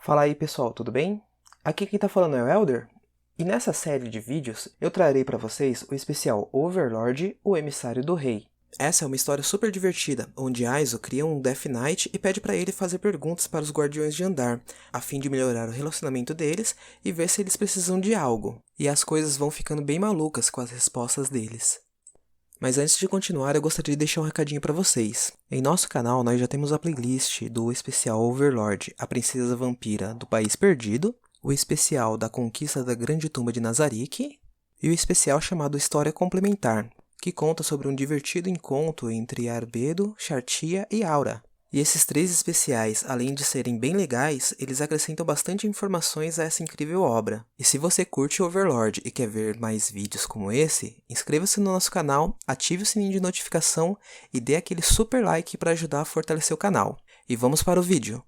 Fala aí pessoal, tudo bem? Aqui quem tá falando é o Elder, e nessa série de vídeos eu trarei para vocês o especial Overlord, o Emissário do Rei. Essa é uma história super divertida, onde Aizo cria um Death Knight e pede para ele fazer perguntas para os Guardiões de Andar, a fim de melhorar o relacionamento deles e ver se eles precisam de algo. E as coisas vão ficando bem malucas com as respostas deles. Mas antes de continuar, eu gostaria de deixar um recadinho para vocês. Em nosso canal, nós já temos a playlist do especial Overlord, a Princesa Vampira do País Perdido, o especial da Conquista da Grande Tumba de Nazarick e o especial chamado História Complementar, que conta sobre um divertido encontro entre Arbedo, Chartia e Aura. E esses três especiais, além de serem bem legais, eles acrescentam bastante informações a essa incrível obra. E se você curte Overlord e quer ver mais vídeos como esse, inscreva-se no nosso canal, ative o sininho de notificação e dê aquele super like para ajudar a fortalecer o canal. E vamos para o vídeo!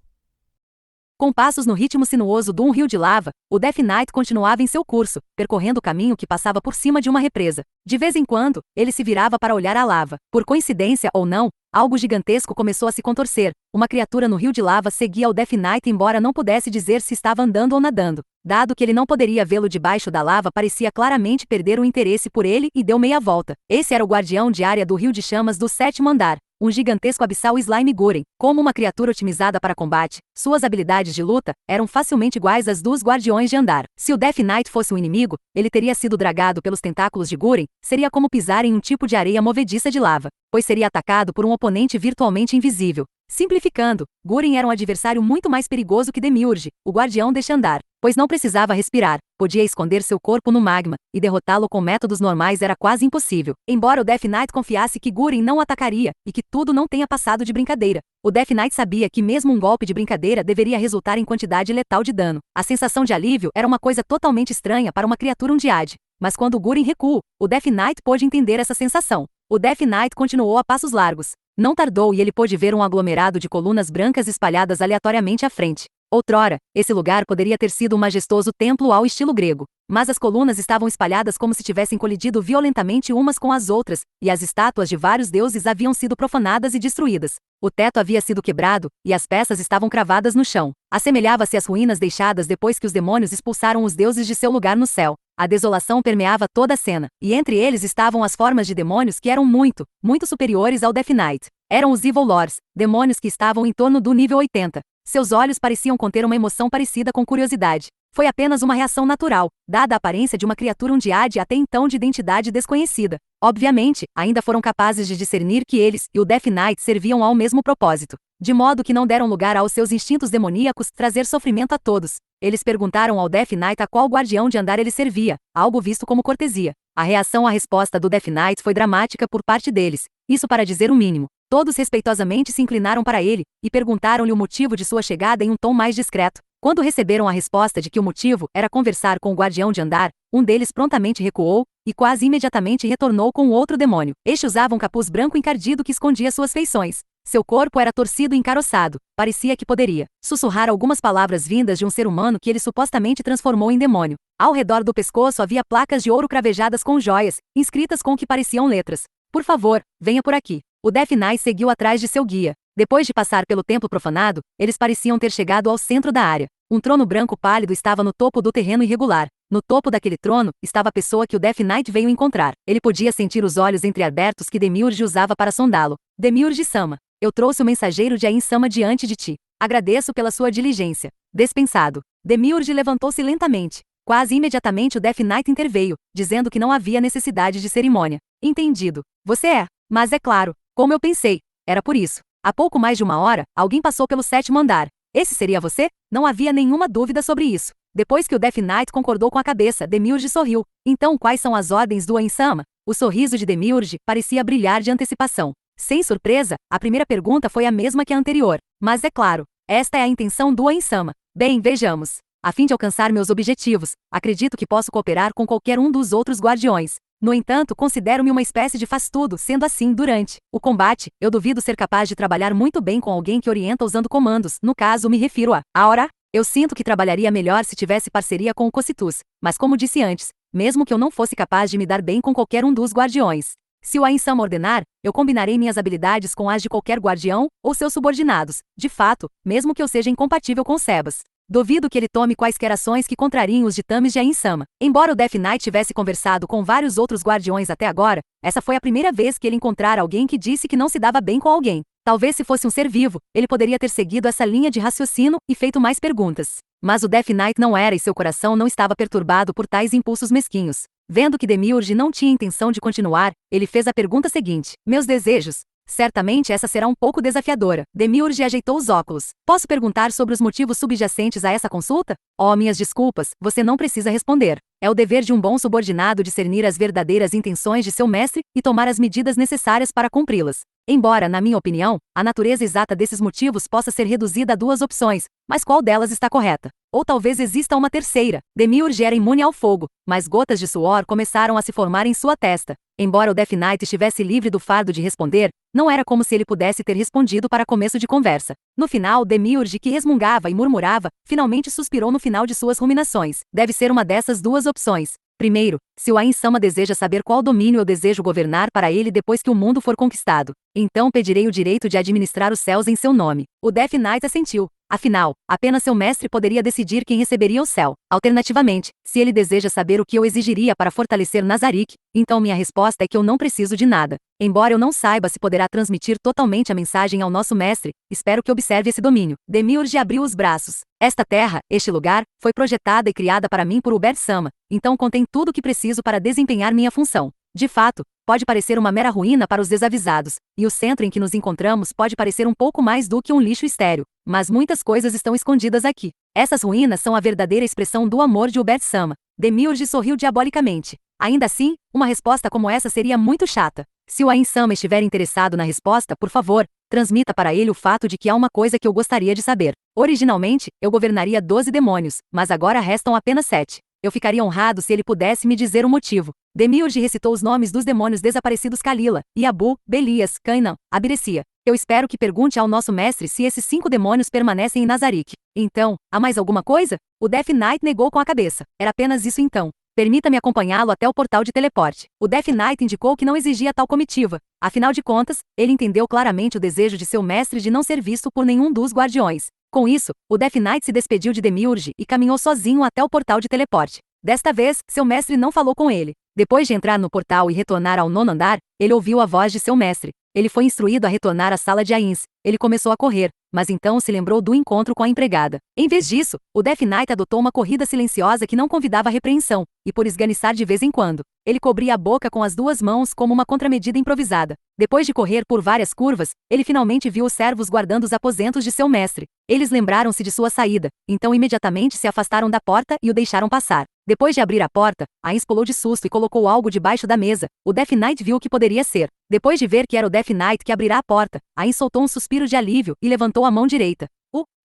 Com passos no ritmo sinuoso de um rio de lava, o Death Knight continuava em seu curso, percorrendo o caminho que passava por cima de uma represa. De vez em quando, ele se virava para olhar a lava. Por coincidência ou não, algo gigantesco começou a se contorcer. Uma criatura no rio de lava seguia o Death Knight, embora não pudesse dizer se estava andando ou nadando. Dado que ele não poderia vê-lo debaixo da lava, parecia claramente perder o interesse por ele e deu meia volta. Esse era o guardião de área do Rio de Chamas do 7º andar. Um gigantesco abissal Slime Gurren. Como uma criatura otimizada para combate, suas habilidades de luta eram facilmente iguais às dos Guardiões de Andar. Se o Death Knight fosse um inimigo, ele teria sido dragado pelos tentáculos de Gurren, seria como pisar em um tipo de areia movediça de lava, pois seria atacado por um oponente virtualmente invisível. Simplificando, Gurren era um adversário muito mais perigoso que Demiurge, o Guardião de Andar, pois não precisava respirar, podia esconder seu corpo no magma, e derrotá-lo com métodos normais era quase impossível. Embora o Death Knight confiasse que Gurren não atacaria, e que tudo não tenha passado de brincadeira, o Death Knight sabia que mesmo um golpe de brincadeira deveria resultar em quantidade letal de dano. A sensação de alívio era uma coisa totalmente estranha para uma criatura undead, mas quando Gurren recuou, o Death Knight pôde entender essa sensação. O Death Knight continuou a passos largos. Não tardou e ele pôde ver um aglomerado de colunas brancas espalhadas aleatoriamente à frente. Outrora, esse lugar poderia ter sido um majestoso templo ao estilo grego, mas as colunas estavam espalhadas como se tivessem colidido violentamente umas com as outras, e as estátuas de vários deuses haviam sido profanadas e destruídas. O teto havia sido quebrado, e as peças estavam cravadas no chão. Assemelhava-se às ruínas deixadas depois que os demônios expulsaram os deuses de seu lugar no céu. A desolação permeava toda a cena, e entre eles estavam as formas de demônios que eram muito superiores ao Death Knight. Eram os Evil Lords, demônios que estavam em torno do nível 80. Seus olhos pareciam conter uma emoção parecida com curiosidade. Foi apenas uma reação natural, dada a aparência de uma criatura undead até então de identidade desconhecida. Obviamente, ainda foram capazes de discernir que eles e o Death Knight serviam ao mesmo propósito, de modo que não deram lugar aos seus instintos demoníacos trazer sofrimento a todos. Eles perguntaram ao Death Knight a qual guardião de andar ele servia, algo visto como cortesia. A reação à resposta do Death Knight foi dramática por parte deles, isso para dizer o mínimo. Todos respeitosamente se inclinaram para ele, e perguntaram-lhe o motivo de sua chegada em um tom mais discreto. Quando receberam a resposta de que o motivo era conversar com o guardião de andar, um deles prontamente recuou, e quase imediatamente retornou com o outro demônio. Este usava um capuz branco encardido que escondia suas feições. Seu corpo era torcido e encaroçado, parecia que poderia sussurrar algumas palavras vindas de um ser humano que ele supostamente transformou em demônio. Ao redor do pescoço havia placas de ouro cravejadas com joias, inscritas com o que pareciam letras. Por favor, venha por aqui. O Death Knight seguiu atrás de seu guia. Depois de passar pelo templo profanado, eles pareciam ter chegado ao centro da área. Um trono branco pálido estava no topo do terreno irregular. No topo daquele trono, estava a pessoa que o Death Knight veio encontrar. Ele podia sentir os olhos entreabertos que Demiurge usava para sondá-lo. Demiurge-sama, eu trouxe o mensageiro de Ain-sama diante de ti. Agradeço pela sua diligência. Dispensado. Demiurge levantou-se lentamente. Quase imediatamente o Death Knight interveio, dizendo que não havia necessidade de cerimônia. Entendido. Você é. Mas é claro, como eu pensei. Era por isso. Há pouco mais de uma hora, alguém passou pelo 7º andar. Esse seria você? Não havia nenhuma dúvida sobre isso. Depois que o Death Knight concordou com a cabeça, Demiurge sorriu. Então quais são as ordens do Ain-sama? O sorriso de Demiurge parecia brilhar de antecipação. Sem surpresa, a primeira pergunta foi a mesma que a anterior. Mas é claro, esta é a intenção do Ain-sama. Bem, vejamos. A fim de alcançar meus objetivos, acredito que posso cooperar com qualquer um dos outros guardiões. No entanto, considero-me uma espécie de faz-tudo, sendo assim, durante o combate, eu duvido ser capaz de trabalhar muito bem com alguém que orienta usando comandos, no caso me refiro a Aura. Eu sinto que trabalharia melhor se tivesse parceria com o Cocitus, mas como disse antes, mesmo que eu não fosse capaz de me dar bem com qualquer um dos guardiões. Se o Ain-sama ordenar, eu combinarei minhas habilidades com as de qualquer guardião ou seus subordinados, de fato, mesmo que eu seja incompatível com Sebas. Duvido que ele tome quaisquer ações que contrariem os ditames de Ain-sama. Embora o Death Knight tivesse conversado com vários outros guardiões até agora, essa foi a primeira vez que ele encontrara alguém que disse que não se dava bem com alguém. Talvez se fosse um ser vivo, ele poderia ter seguido essa linha de raciocínio e feito mais perguntas. Mas o Death Knight não era e seu coração não estava perturbado por tais impulsos mesquinhos. Vendo que Demiurge não tinha intenção de continuar, ele fez a pergunta seguinte: meus desejos? Certamente essa será um pouco desafiadora. Demiurge ajeitou os óculos. Posso perguntar sobre os motivos subjacentes a essa consulta? Oh, minhas desculpas, você não precisa responder. É o dever de um bom subordinado discernir as verdadeiras intenções de seu mestre e tomar as medidas necessárias para cumpri-las. Embora, na minha opinião, a natureza exata desses motivos possa ser reduzida a duas opções, mas qual delas está correta? Ou talvez exista uma terceira. Demiurge era imune ao fogo, mas gotas de suor começaram a se formar em sua testa. Embora o Death Knight estivesse livre do fardo de responder, não era como se ele pudesse ter respondido para começo de conversa. No final, Demiurge, que resmungava e murmurava, finalmente suspirou no final de suas ruminações. Deve ser uma dessas duas opções. Primeiro, se o Ain-sama deseja saber qual domínio eu desejo governar para ele depois que o mundo for conquistado, então pedirei o direito de administrar os céus em seu nome. O Death Knight assentiu. Afinal, apenas seu mestre poderia decidir quem receberia o céu. Alternativamente, se ele deseja saber o que eu exigiria para fortalecer Nazarick, então minha resposta é que eu não preciso de nada. Embora eu não saiba se poderá transmitir totalmente a mensagem ao nosso mestre, espero que observe esse domínio. Demiurge abriu os braços. Esta terra, este lugar, foi projetada e criada para mim por Uber-sama, então contém tudo o que preciso para desempenhar minha função. De fato, pode parecer uma mera ruína para os desavisados, e o centro em que nos encontramos pode parecer um pouco mais do que um lixo estéril, mas muitas coisas estão escondidas aqui. Essas ruínas são a verdadeira expressão do amor de Uber-sama. Demiurge sorriu diabolicamente. Ainda assim, uma resposta como essa seria muito chata. Se o Ain-sama estiver interessado na resposta, por favor, transmita para ele o fato de que há uma coisa que eu gostaria de saber. Originalmente, eu governaria 12 demônios, mas agora restam apenas 7. Eu ficaria honrado se ele pudesse me dizer o motivo. Demiurge recitou os nomes dos demônios desaparecidos Kalila, Yabu, Belias, Kainan, Abirecia. Eu espero que pergunte ao nosso mestre se esses 5 demônios permanecem em Nazarick. Então, há mais alguma coisa? O Death Knight negou com a cabeça. Era apenas isso então. Permita-me acompanhá-lo até o portal de teleporte. O Death Knight indicou que não exigia tal comitiva. Afinal de contas, ele entendeu claramente o desejo de seu mestre de não ser visto por nenhum dos guardiões. Com isso, o Death Knight se despediu de Demiurge e caminhou sozinho até o portal de teleporte. Desta vez, seu mestre não falou com ele. Depois de entrar no portal e retornar ao 9º andar, ele ouviu a voz de seu mestre. Ele foi instruído a retornar à sala de Ains. Ele começou a correr, mas então se lembrou do encontro com a empregada. Em vez disso, o Death Knight adotou uma corrida silenciosa que não convidava a repreensão, e por esganiçar de vez em quando, ele cobria a boca com as 2 mãos como uma contramedida improvisada. Depois de correr por várias curvas, ele finalmente viu os servos guardando os aposentos de seu mestre. Eles lembraram-se de sua saída, então imediatamente se afastaram da porta e o deixaram passar. Depois de abrir a porta, Ains pulou de susto e colocou algo debaixo da mesa. O Death Knight viu o que poderia ser. Depois de ver que era o Death Knight que abrirá a porta, Ains soltou um suspiro de alívio e levantou a mão direita.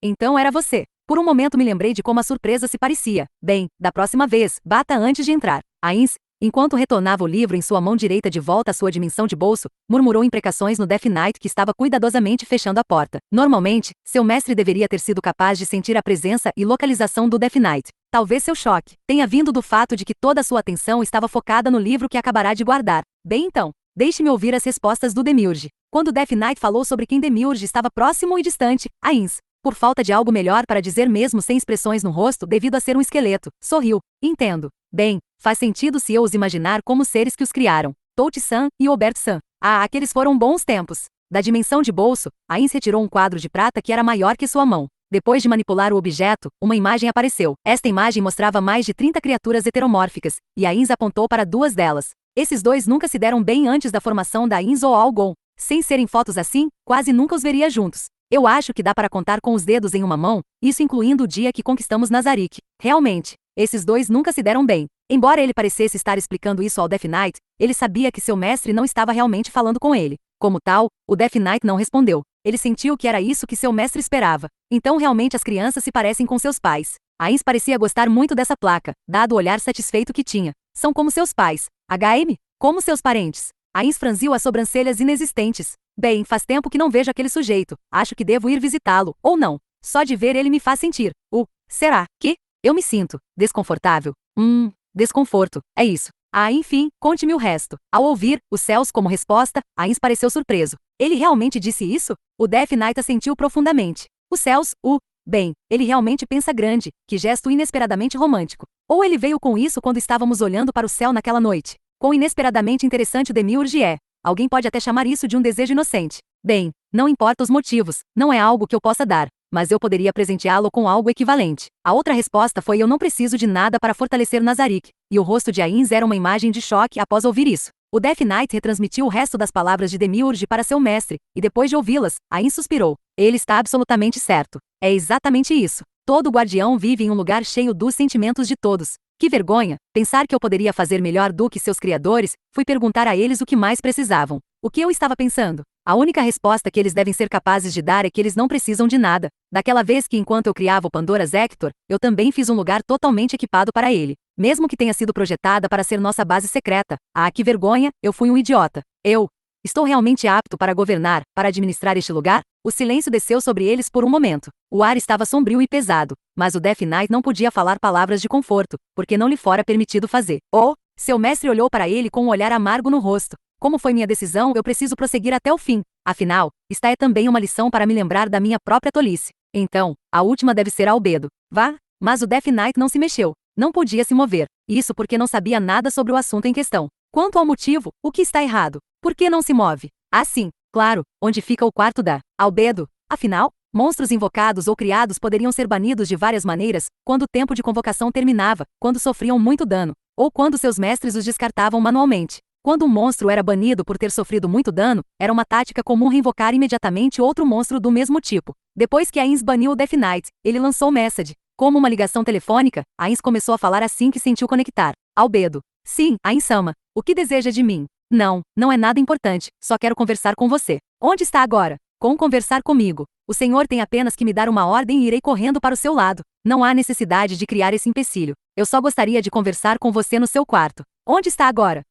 Então era você. Por um momento me lembrei de como a surpresa se parecia. Bem, da próxima vez, bata antes de entrar. Ains, enquanto retornava o livro em sua mão direita de volta à sua dimensão de bolso, murmurou imprecações no Death Knight que estava cuidadosamente fechando a porta. Normalmente, seu mestre deveria ter sido capaz de sentir a presença e localização do Death Knight. Talvez seu choque tenha vindo do fato de que toda a sua atenção estava focada no livro que acabará de guardar. Bem então, deixe-me ouvir as respostas do Demiurge. Quando Death Knight falou sobre quem Demiurge estava próximo e distante, Ains, por falta de algo melhor para dizer mesmo sem expressões no rosto devido a ser um esqueleto, sorriu. Entendo. Bem, faz sentido se eu os imaginar como seres que os criaram. Touch-san e Obert-san. Ah, aqueles foram bons tempos. Da dimensão de bolso, Ains retirou um quadro de prata que era maior que sua mão. Depois de manipular o objeto, uma imagem apareceu. Esta imagem mostrava mais de 30 criaturas heteromórficas, e Ains apontou para 2 delas. Esses 2 nunca se deram bem antes da formação da Ains ou Algon. Sem serem fotos assim, quase nunca os veria juntos. Eu acho que dá para contar com os dedos em uma mão, isso incluindo o dia que conquistamos Nazarick. Realmente, esses 2 nunca se deram bem. Embora ele parecesse estar explicando isso ao Death Knight, ele sabia que seu mestre não estava realmente falando com ele. Como tal, o Death Knight não respondeu. Ele sentiu que era isso que seu mestre esperava. Então realmente as crianças se parecem com seus pais. Ains parecia gostar muito dessa placa, dado o olhar satisfeito que tinha. São como seus pais. HM? Como seus parentes. Ains franziu as sobrancelhas inexistentes. Bem, faz tempo que não vejo aquele sujeito. Acho que devo ir visitá-lo, ou não. Só de ver ele me faz sentir. Será que? Eu me sinto desconfortável. Desconforto. É isso. Ah, enfim, conte-me o resto. Ao ouvir os céus como resposta, Ains pareceu surpreso. Ele realmente disse isso? O Death Knight assentiu profundamente. Os céus, Bem, ele realmente pensa grande, que gesto inesperadamente romântico. Ou ele veio com isso quando estávamos olhando para o céu naquela noite. Quão inesperadamente interessante o demiurge é. Alguém pode até chamar isso de um desejo inocente. Bem, não importa os motivos, não é algo que eu possa dar, mas eu poderia presenteá-lo com algo equivalente. A outra resposta foi: eu não preciso de nada para fortalecer Nazarick, e o rosto de Ainz era uma imagem de choque após ouvir isso. O Death Knight retransmitiu o resto das palavras de Demiurge para seu mestre, e depois de ouvi-las, Ainz suspirou. Ele está absolutamente certo. É exatamente isso. Todo guardião vive em um lugar cheio dos sentimentos de todos. Que vergonha! Pensar que eu poderia fazer melhor do que seus criadores, fui perguntar a eles o que mais precisavam. O que eu estava pensando? A única resposta que eles devem ser capazes de dar é que eles não precisam de nada. Daquela vez que, enquanto eu criava o Pandora's Hector, eu também fiz um lugar totalmente equipado para ele. Mesmo que tenha sido projetada para ser nossa base secreta. Ah, que vergonha! Eu fui um idiota. Estou realmente apto para governar, para administrar este lugar? O silêncio desceu sobre eles por um momento. O ar estava sombrio e pesado, mas o Death Knight não podia falar palavras de conforto, porque não lhe fora permitido fazer. Seu mestre olhou para ele com um olhar amargo no rosto. Como foi minha decisão, eu preciso prosseguir até o fim. Afinal, esta é também uma lição para me lembrar da minha própria tolice. Então, a última deve ser Albedo. Vá? Mas o Death Knight não se mexeu. Não podia se mover. Isso porque não sabia nada sobre o assunto em questão. Quanto ao motivo, o que está errado? Por que não se move? Ah, sim, claro, onde fica o quarto da Albedo? Afinal, monstros invocados ou criados poderiam ser banidos de várias maneiras, quando o tempo de convocação terminava, quando sofriam muito dano, ou quando seus mestres os descartavam manualmente. Quando um monstro era banido por ter sofrido muito dano, era uma tática comum reinvocar imediatamente outro monstro do mesmo tipo. Depois que Ainz baniu o Death Knight, ele lançou o Message. Como uma ligação telefônica, Ainz começou a falar assim que sentiu conectar. Albedo. Sim, Ainz-sama. O que deseja de mim? Não é nada importante, só quero conversar com você. Onde está agora? Com conversar comigo. O senhor tem apenas que me dar uma ordem e irei correndo para o seu lado. Não há necessidade de criar esse empecilho. Eu só gostaria de conversar com você no seu quarto. Onde está agora?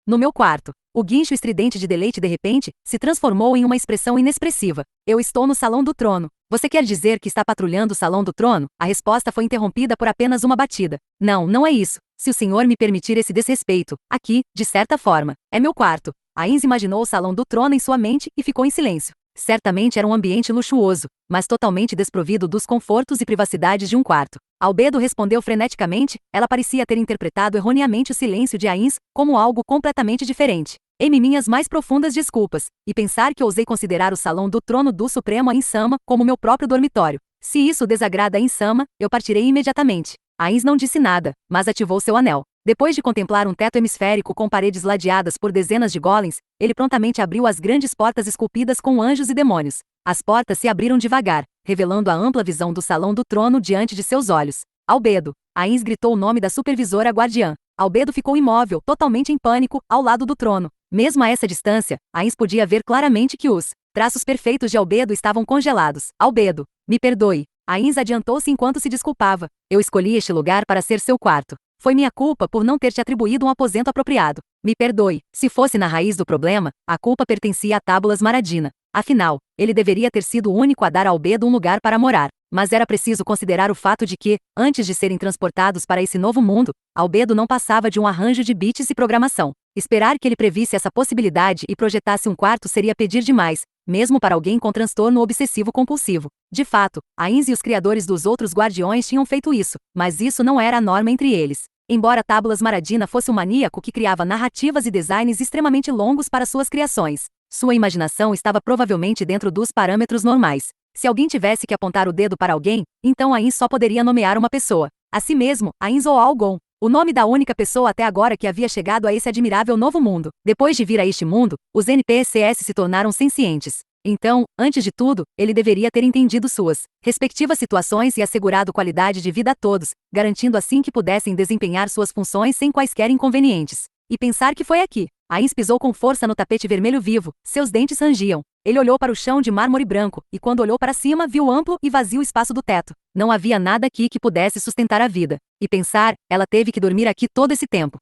No meu quarto. O guincho estridente de deleite de repente se transformou em uma expressão inexpressiva. Eu estou no Salão do Trono. Você quer dizer que está patrulhando o Salão do Trono? A resposta foi interrompida por apenas uma batida. Não é isso. Se o senhor me permitir esse desrespeito, aqui, de certa forma, é meu quarto. Ainz imaginou o Salão do Trono em sua mente e ficou em silêncio. Certamente era um ambiente luxuoso, mas totalmente desprovido dos confortos e privacidades de um quarto. Albedo respondeu freneticamente, ela parecia ter interpretado erroneamente o silêncio de Ainz como algo completamente diferente. Minhas mais profundas desculpas, e pensar que ousei considerar o Salão do Trono do Supremo Ainz-sama como meu próprio dormitório. Se isso desagrada Ainz-sama, eu partirei imediatamente. Ainz não disse nada, mas ativou seu anel. Depois de contemplar um teto hemisférico com paredes ladeadas por dezenas de golems, ele prontamente abriu as grandes portas esculpidas com anjos e demônios. As portas se abriram devagar, revelando a ampla visão do Salão do Trono diante de seus olhos. Albedo. Ainz gritou o nome da supervisora guardiã. Albedo ficou imóvel, totalmente em pânico, ao lado do trono. Mesmo a essa distância, Ainz podia ver claramente que os traços perfeitos de Albedo estavam congelados. Albedo, me perdoe. Ainz adiantou-se enquanto se desculpava. Eu escolhi este lugar para ser seu quarto. Foi minha culpa por não ter te atribuído um aposento apropriado. Me perdoe. Se fosse na raiz do problema, a culpa pertencia a Tábulas Maradina. Afinal, ele deveria ter sido o único a dar a Albedo um lugar para morar. Mas era preciso considerar o fato de que, antes de serem transportados para esse novo mundo, Albedo não passava de um arranjo de bits e programação. Esperar que ele previsse essa possibilidade e projetasse um quarto seria pedir demais, mesmo para alguém com transtorno obsessivo-compulsivo. De fato, Ainz e os criadores dos outros guardiões tinham feito isso, mas isso não era a norma entre eles. Embora Tábulas Maradina fosse um maníaco que criava narrativas e designs extremamente longos para suas criações, sua imaginação estava provavelmente dentro dos parâmetros normais. Se alguém tivesse que apontar o dedo para alguém, então Ainz só poderia nomear uma pessoa. A si mesmo, Ainz ou Algon. O nome da única pessoa até agora que havia chegado a esse admirável novo mundo. Depois de vir a este mundo, os NPCs se tornaram sencientes. Então, antes de tudo, ele deveria ter entendido suas respectivas situações e assegurado qualidade de vida a todos, garantindo assim que pudessem desempenhar suas funções sem quaisquer inconvenientes. E pensar que foi aqui. Ainz pisou com força no tapete vermelho vivo, seus dentes rangiam. Ele olhou para o chão de mármore branco, e quando olhou para cima viu o amplo e vazio espaço do teto. Não havia nada aqui que pudesse sustentar a vida. E pensar, ela teve que dormir aqui todo esse tempo.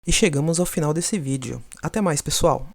E chegamos ao final desse vídeo. Até mais, pessoal!